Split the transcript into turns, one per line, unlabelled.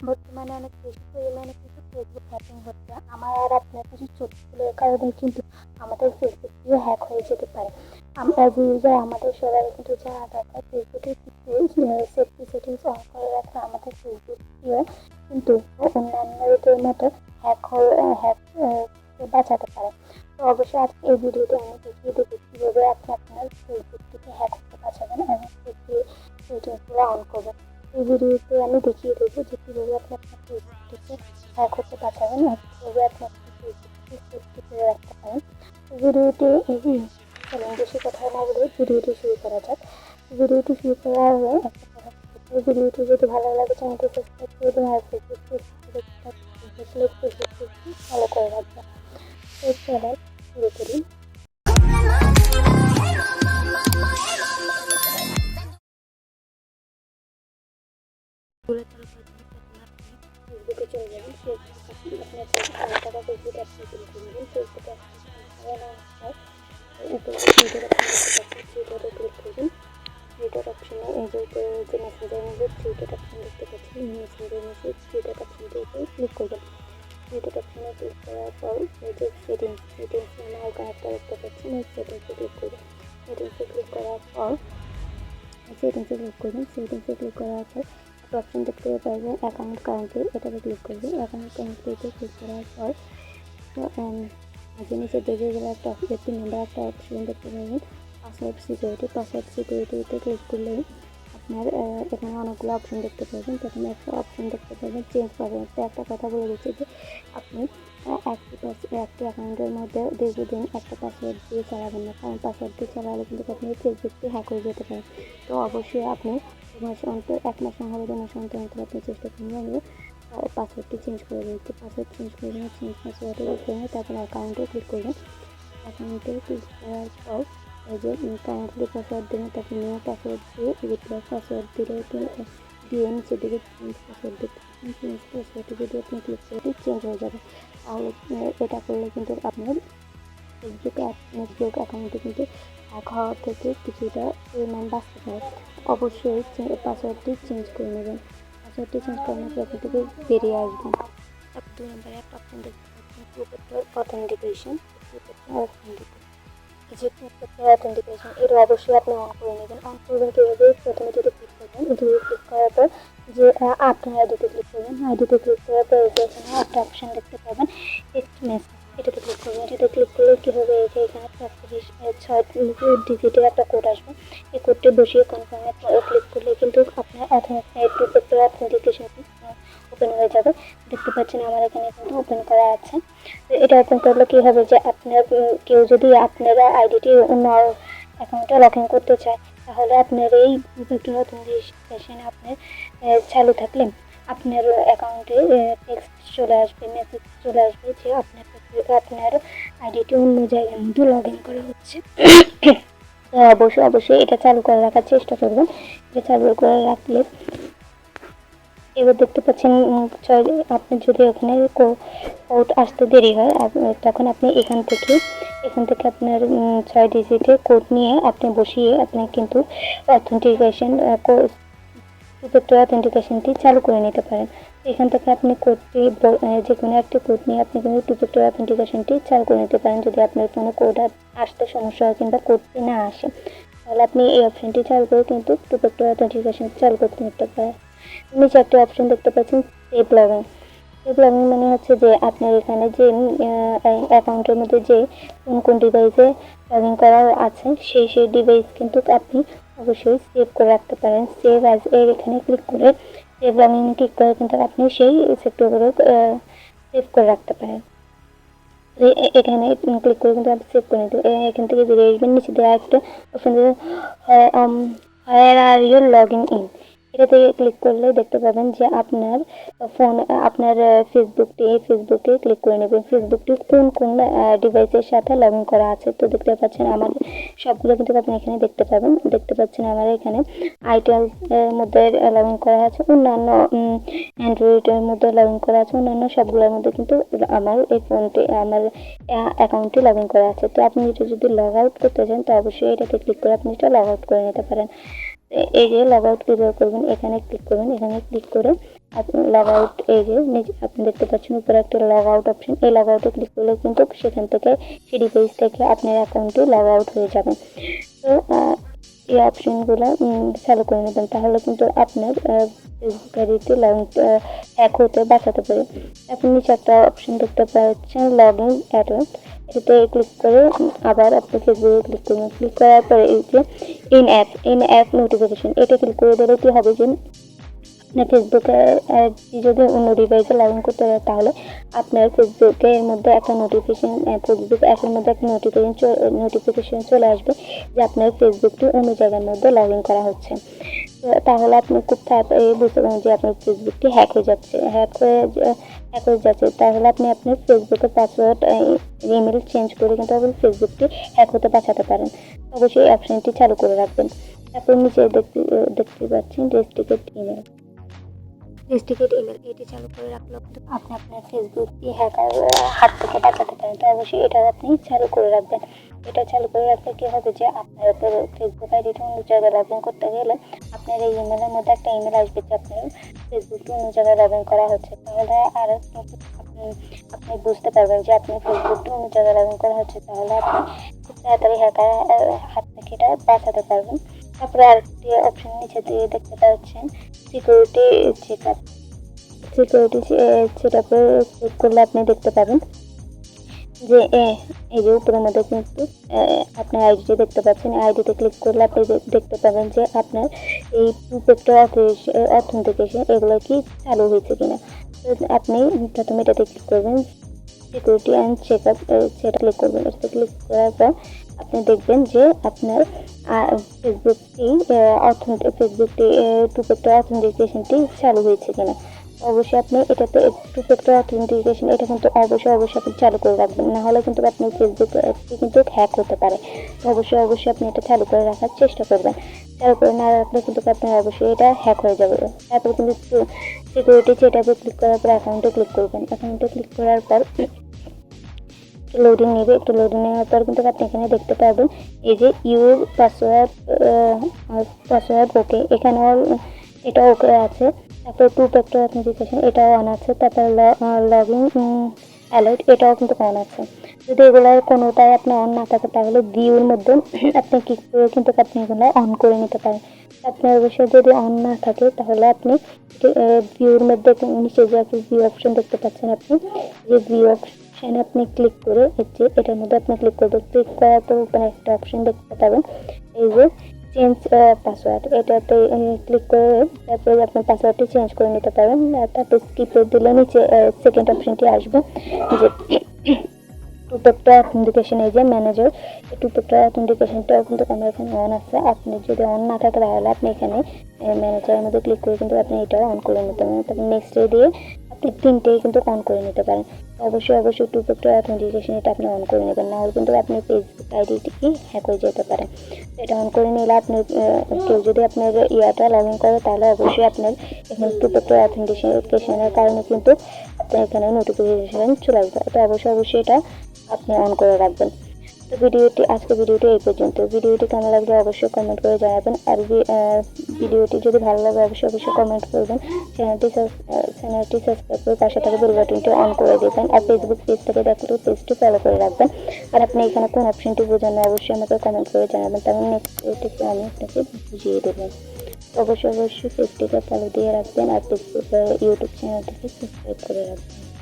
বর্তমানে অনেক বেশি পরিমাণে কিন্তু ফেসবুক হ্যাকিং হচ্ছে। আমার আর আপনার কিছু ছোট্ট ভুলের কারণে কিন্তু আমাদের ফেসবুকটিও হ্যাক হয়ে যেতে পারে। আমরা যে ইউজার আমাদের সবাই কিন্তু জানা দরকার ফেসবুকের কিছু সেফটি সেটিংস অন করে রাখলে আমাদের ফেসবুকটিও কিন্তু অন্যান্যদের মতো হ্যাক বাঁচাতে পারে। তো অবশ্যই আজকে এই ভিডিওতে আমি দেখিয়ে দেবো কীভাবে আপনি আপনার ফেসবুকটিকে হ্যাক হতে বাঁচাবেন এবং সেফটি সেটিংসগুলো অন করবেন। এই ভিডিওতে আমি দেখিয়ে দেবো যে কীভাবে আপনি আপনার ফেসবুকটিকে হ্যাক হতে বাঁচাবেন আর কীভাবে আপনি আপনার ফেসবুকটিকে সেফটি করে রাখতে পারেন। ভিডিওটি চলুন বেশি কথা না বলে ভিডিওটি শুরু করা যাক। ভিডিওটি শুরু করার আগে একটা কথা বলতে চাই, ভিডিওটি যদি ভালো লাগে চ্যানেলটি সাবস্ক্রাইব করে দেবেন আর ফেসবুক পেজটি ফলো করে রাখবেন। তো চলেন শুরু করি। ফেসবুকে চলে যাবেন। ফেসবুক আপনার টাকা ফেসবুক অ্যাপটি চলে যাবেন। ফেসবুক থ্রিডট ক্লিক করবেন। থ্রিডট অপশনে এই যে উপরে যে মেসেঞ্জার মেসেজ থ্রিডট অপশন দেখতে পাচ্ছেন, মেসেঞ্জার মেসেজ থ্রিডট অপশনটির উপরে ক্লিক করবেন। থ্রিডট অপশনে ক্লিক করার পর এই যে সেটিংস নামে আইকন একটা দেখতে পাচ্ছেন, এই সেটিংসে ক্লিক করবেন। সেটিংসে ক্লিক করার পর সেটিংসে ক্লিক করার পর একটা অপশন দেখতে পারবেন অ্যাকাউন্ট কারেন্টলি, এটাতে ক্লিক করবেন। অ্যাকাউন্ট কারেন্টলিতে ক্লিক করার পর নিচে দেখে গেলে একটা 3 নম্বর একটা অপশন দেখতে পাবেন পাসওয়ার্ড সিকিউরিটিতে ক্লিক করলেই আপনার এখানে অনেকগুলো অপশন দেখতে পাবেন। প্রথমে একটা অপশন দেখতে পাবেন চেঞ্জ পাসওয়ার্ড। একটা কথা বলে দিচ্ছি যে আপনি একটি অ্যাকাউন্টের মধ্যে দীর্ঘদিন একটা পাসওয়ার্ড দিয়ে চালাবেন না, কারণ পাসওয়ার্ড দিয়ে চালালে কিন্তু আপনি ফেসবুকটি হ্যাক হয়ে যেতে পারে। তো অবশ্যই আপনি 1 মাস অন্তর 2 মাস অন্তর আপনি চেষ্টা করবেন পাসওয়ার্ডটি চেঞ্জ করে দিতে। পাসওয়ার্ড চেঞ্জ করবেন, চেঞ্জ পাসওয়ার্ডে ক্লিক করবেন, তারপর অ্যাকাউন্টে ক্লিক করবেন। অ্যাকাউন্টে ক্লিক করার পর এই যে কারেন্টলি পাসওয়ার্ড দেবেন, তারপর নিউ পাসওয়ার্ড দিয়ে রিপ্লেস পাসওয়ার্ড দিয়ে নিচের দিকে চেঞ্জ পাসওয়ার্ড দিতে চেঞ্জ পাসওয়ার্ডে যদি আপনি ক্লিক করে চেঞ্জ হয়ে যাবে। তাহলে এটা করলে কিন্তু আপনার ফেসবুক অ্যাকাউন্টে কিন্তু হ্যাক হওয়া থেকে কিছুটা পরিমাণ বাঁচতে পারে। অবশ্যই পাসওয়ার্ডটি চেঞ্জ করে নেবেন। পাসওয়ার্ডটি চেঞ্জ করার পর এখান থেকে বেরিয়ে আসবেন। তারপর 2 নম্বরে একটা অপশন দেখতে পাচ্ছেন টু ফ্যাক্টর অথেন্টিকেশন। এটা অবশ্যই আপনি অন করে নেবেন। অন করবেন কীভাবে? প্রথমে যদি ক্লিক করবেন, এটিতে ক্লিক করার পর যে আপনার আইডিতে ক্লিক করবেন। আইডিতে ক্লিক করার পর এখানে একটা অপশন দেখতে পাবেন টেক্সট মেসেজ, এটাতে ক্লিক করবেন। এটাতে ক্লিক করলে কী হবে, এই যে এখানে 6 ডিজিটের একটা কোড আসবে। এই কোডটি বসিয়ে কনফার্মে ক্লিক করলে কিন্তু আপনার টু ফ্যাক্টর অথেন্টিকেশন ওপেন হয়ে যাবে। দেখতে পাচ্ছেন আমার এখানে কিন্তু ওপেন করা আছে। তো এটা ওপেন করলে কী হবে যে আপনার কেউ যদি আপনার আইডিটি অন্য অ্যাকাউন্টে লগ ইন করতে চায়, তাহলে আপনার এই টু ফ্যাক্টর অথেন্টিকেশন আপনার চালু থাকলে আপনার অ্যাকাউন্টে টেক্সট চলে আসবে, মেসেজ চলে আসবে যে আপনার আইডিটি অন্য জায়গার মধ্যে লগ ইন করা হচ্ছে। তো অবশ্যই এটা চালু করে রাখার চেষ্টা করবেন। এটা চালু করে রাখলে এবার দেখতে পাচ্ছেন আপনি যদি ওখানে কোড আসতে দেরি হয় তখন আপনি এখান থেকে আপনার 6 ডিজিটের কোড নিয়ে আপনি বসিয়ে আপনি কিন্তু টু ফ্যাক্টর অথেন্টিকেশনটি চালু করে নিতে পারেন। এখান থেকে আপনি কোডটি যে কোনো একটি কোড নিয়ে আপনি কিন্তু টু ফ্যাক্টর অথেন্টিকেশনটি চালু করে নিতে পারেন। যদি আপনার ফোনে কোড আসতে সমস্যা হয় কিংবা কোডটি না আসে, তাহলে আপনি এই অপশনটি চালু করে কিন্তু টু ফ্যাক্টর অথেন্টিকেশন চালু করতে নিতে পারেন। নিচে একটা অপশন দেখতে পাচ্ছেন সেভ লগইন। সেভ লগইন মানে হচ্ছে যে আপনার এখানে যে অ্যাকাউন্টের মধ্যে যে কোন ডিভাইসে লগ ইন করা আছে সেই ডিভাইস কিন্তু আপনি অবশ্যই সেভ করে রাখতে পারেন। সেভ অ্যাজ এর এখানে ক্লিক করে সেভ লগইন ক্লিক করে কিন্তু আপনি সেই সেক্টরগুলো সেভ করে রাখতে পারেন। এখানে ক্লিক করে কিন্তু আপনি সেভ করে নিতে এখান থেকে বেরিয়ে আসবেন। নিচে দেওয়া একটা option where are you logging in, এটাতে ক্লিক করলে দেখতে পাবেন যে আপনার আপনার ফেসবুকে ক্লিক করে নেবেন ফেসবুকটি কোন ডিভাইসের সাথে লগ ইন করা আছে। তো দেখতে পাচ্ছেন আমার সবগুলো কিন্তু আপনি এখানে দেখতে পাচ্ছেন আমার এখানে আইটেলস এর মধ্যে লগ ইন করা আছে, অন্যান্য অ্যান্ড্রয়েডের মধ্যে লগ ইন করা আছে, অন্যান্য সবগুলোর মধ্যে কিন্তু আমার এই ফোনটি আমার অ্যাকাউন্টটি লগ ইন করা আছে। তো আপনি যদি লগ আউট করতে চান তো অবশ্যই এটাতে ক্লিক করে আপনি এটা লগ আউট করে নিতে পারেন। এই যে লগ আউট কীভাবে করবেন, এখানে ক্লিক করবেন। এখানে ক্লিক করে আপনি লগ আউট, এই যে নিচে আপনি দেখতে পাচ্ছেন উপরে একটা লগ আউট অপশন, এই লগ আউটে ক্লিক করলে কিন্তু সেখান থেকে সিডি পেজ থেকে আপনার অ্যাকাউন্টে লগ আউট হয়ে যাবে। তো এই অপশনগুলো চালু করে নেবেন, তাহলে কিন্তু আপনার ফেসবুক আইডিতে হ্যাক হতে বাঁচাতে পারে। আপনি নিচে একটা অপশন দেখতে পাচ্ছেন লগ ইন অ্যাডভান্স, এটাতে ক্লিক করে আবার আপনি ফেসবুকে ক্লিক করবেন। ক্লিক করার পরে এই যে ইন অ্যাপ নোটিফিকেশন, এটা ক্লিক করে দিলে কি হবে যে আপনার ফেসবুকে যদি অন্য ডিভাইসে লগ ইন করতে হয়, তাহলে আপনার ফেসবুকের মধ্যে একটা ফেসবুক অ্যাপের মধ্যে একটা নোটিফিকেশন চলে আসবে যে আপনার ফেসবুকটি অন্য জায়গার মধ্যে লগ ইন করা হচ্ছে। তাহলে আপনি খুব তাড়াতাড়ি বুঝতে পারেন যে আপনার ফেসবুকটি হ্যাক হয়ে যাচ্ছে। তাহলে আপনি আপনার ফেসবুকের পাসওয়ার্ড ইমেল চেঞ্জ করে কিন্তু আপনি ফেসবুকটি হ্যাক হতে বাঁচাতে পারেন। অবশ্যই অপশনটি চালু করে রাখবেন। তারপর নিচে দেখতে পাচ্ছেন রেস্ট্রিক্টেড ইমেল, এটি চালু করে রাখলেও কিন্তু আপনি আপনার ফেসবুকটি হ্যাকার হাত থেকে বাঁচাতে পারেন। তো অবশ্যই এটা আপনি চালু করে রাখবেন। এটা চালু করে রাখলে কী হবে যে আপনার ফেসবুক আইডিটা অন্য জায়গায় লগ ইন করতে গেলে আপনার এই ইমেলের মধ্যে একটা ইমেল আসবে যে আপনার ফেসবুকটি অন্য জায়গায় লগ ইন করা হচ্ছে। তাহলে আর কিন্তু আপনি বুঝতে পারবেন যে আপনার ফেসবুকটি অন্য জায়গায় লগ ইন করা হচ্ছে। তাহলে আপনি খুব তাড়াতাড়ি হ্যাকার হাত থেকে এটা বাঁচাতে পারবেন। তারপরে আরেকটি অপশন নিচে দিয়ে দেখতে পাচ্ছেন সিকিউরিটি চেকআপ ক্লিক করলে আপনি দেখতে পাবেন যে এই যে উপরের মধ্যে কিন্তু আপনার আইডিটি দেখতে পাচ্ছেন। আইডিতে ক্লিক করলে আপনি দেখতে পাবেন যে আপনার এই টু ফ্যাক্টর অথেন্টিকেশন এগুলো কি চালু হয়েছে কিনা। তো আপনি প্রথমে এটাতে ক্লিক করবেন, সিকিউরিটি অ্যান্ড চেকআপ, সেটা ক্লিক করবেন। এটা ক্লিক করার পর আপনি দেখবেন যে আপনার ফেসবুকটি টু ফ্যাক্টর অথেন্টিকেশনটি চালু হয়েছে কিনা। অবশ্যই আপনি এটাতে টু ফ্যাক্টর অথেন্টিকেশন এটা কিন্তু অবশ্যই আপনি চালু করে রাখবেন, না হলে কিন্তু আপনার ফেসবুক অ্যাপটি কিন্তু হ্যাক হতে পারে। তো অবশ্যই আপনি এটা চালু করে রাখার চেষ্টা করবেন। চালু করে না রাখলে কিন্তু আপনার অবশ্যই এটা হ্যাক হয়ে যাবে। তারপর কিন্তু সিকিউরিটি চেকআপে ক্লিক করার পর অ্যাকাউন্টে ক্লিক করবেন। অ্যাকাউন্টে ক্লিক করার পর লোডিং নেবে, একটু লোডিং নেওয়ার পর কিন্তু আপনি এখানে দেখতে পাবেন এই যে ইউর পাসওয়ার্ড ওকে, এখানে এটা ওকে আছে। তারপর টু ফ্যাক্টর অথেন্টিকেশন এটাও অন আছে। তারপর লগইন অ্যালার্ট এটাও কিন্তু অন আছে। যদি এগুলোর কোনোটাই আপনার অন না থাকে তাহলে ভিউর মধ্যে আপনি ক্লিক করে কিন্তু আপনি এগুলো অন করে নিতে পারেন। আপনার অবশ্যই যদি অন না থাকে তাহলে আপনি ভিউর মধ্যে নিচে যে আপনি ভিউ অপশন দেখতে পাচ্ছেন, আপনি যে ভিউ অপশানে আপনি ক্লিক করে এটার মধ্যে আপনি ক্লিক করবেন। ক্লিক করার পর ওখানে একটা অপশন দেখতে পাবেন এই যে চেঞ্জ পাসওয়ার্ড, এটাতে ক্লিক করে তারপরে আপনার পাসওয়ার্ডটি চেঞ্জ করে নিতে পারেন। তারপর স্কিপে দিলে নিচে সেকেন্ড অপশনটি আসবে যে টু ফ্যাক্টর অথেন্টিকেশন, এই যে ম্যানেজার এই টু ফ্যাক্টর অথেন্টিকেশনটাও কিন্তু আমার এখানে অন আছে। আপনি যদি অন না থাকে তাহলে আপনি এখানে ম্যানেজারের মধ্যে ক্লিক করে কিন্তু আপনি এটাও অন করে নিতে পারেন। তারপর নেক্সট দিয়ে আপনি তিনটেই কিন্তু অন করে নিতে পারেন। অবশ্যই টু ফ্যাক্টর অথেন্টিকেশন এটা আপনি অন করে নেবেন, নাহলে কিন্তু আপনি ফেসবুক আইডিটি হ্যাক হয়ে যেতে পারে। এটা অন করে নিলে আপনি কেউ যদি আপনার ইয়াটা লগ ইন করে তাহলে অবশ্যই আপনার এখানে টু ফ্যাক্টর অথেন্টিকেশনের কারণে কিন্তু আপনার এখানে নোটিফিকেশন চলে আসবে। তো অবশ্যই এটা আপনি অন করে রাখবেন। তো আজকের ভিডিওটি এই পর্যন্ত। ভিডিওটি কেমন লাগবে অবশ্যই কমেন্ট করে জানাবেন। আর ভিডিওটি যদি ভালো লাগে অবশ্যই কমেন্ট করবেন। চ্যানেলটি সাবস্ক্রাইব করে পাশে থাকা বেল বাটনটি অন করে দেবেন। আর ফেসবুক পেজ থেকে দেখলে পেজটি ফলো করে রাখবেন। আর আপনি এখানে কোন অপশনটি বোঝেন অবশ্যই আমাকে কমেন্ট করে জানাবেন, তাহলে নেক্সট ভিডিওটিতে আমি আপনাকে বুঝিয়ে দেবেন। অবশ্যই পেজটিকে ফলো দিয়ে রাখবেন আর ফেসবুক ইউটিউব চ্যানেলটিকে সাবস্ক্রাইব করে রাখবেন।